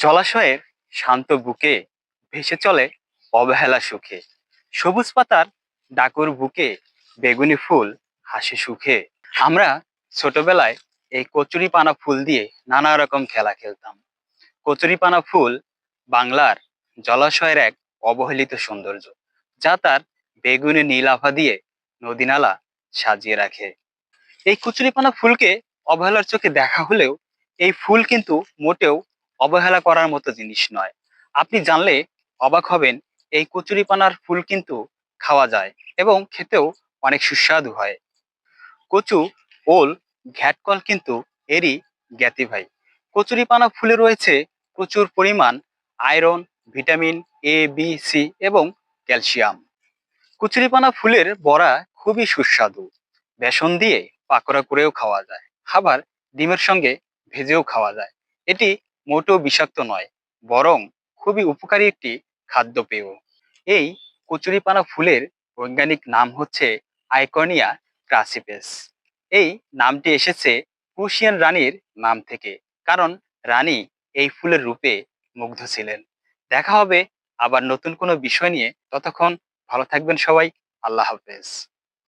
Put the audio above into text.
জলাশয়ের শান্ত বুকে ভেসে চলে অবহেলা সুখে। সবুজ পাতার ডাকুর বুকে বেগুনি ফুল হাসে সুখে। আমরা ছোটবেলায় এই কচুরিপানা ফুল দিয়ে নানা রকম খেলা খেলতাম। কচুরিপানা ফুল বাংলার জলাশয়ের এক অবহেলিত সৌন্দর্য, যা তার বেগুনি নীল আভা দিয়ে নদীনালা সাজিয়ে রাখে। এই কচুরিপানা ফুলকে অবহেলার চোখে দেখা হলেও এই ফুল কিন্তু মোটেও অবহেলা করার মতো জিনিস নয়। আপনি জানলে অবাক হবেন, এই কচুরিপানার ফুল কিন্তু খাওয়া যায় এবং খেতেও অনেক সুস্বাদু হয়। কচু, ওল, ঘ্যাটকল কিন্তু এরই জ্ঞাতি ভাই। কচুরিপানা ফুলে রয়েছে প্রচুর পরিমাণ iron, vitamin A, B, C এবং ক্যালসিয়াম। কচুরিপানা ফুলের বড়া খুবই সুস্বাদু। বেসন দিয়ে পাকোড়া করেও খাওয়া যায়, আবার ডিমের সঙ্গে ভেজেও খাওয়া যায়। এটি মোটেও বিষাক্ত নয়, বরং খুবই উপকারী একটি খাদ্যপেয়। এই কচুরিপানা ফুলের বৈজ্ঞানিক নাম হচ্ছে আইকনিয়া ক্রাসিপেস। এই নামটি এসেছে প্রুশিয়ান রানীর নাম থেকে, কারণ রানী এই ফুলের রূপে মুগ্ধ ছিলেন। দেখা হবে আবার নতুন কোনো বিষয় নিয়ে। ততক্ষণ ভালো থাকবেন সবাই। আল্লাহ হাফেজ।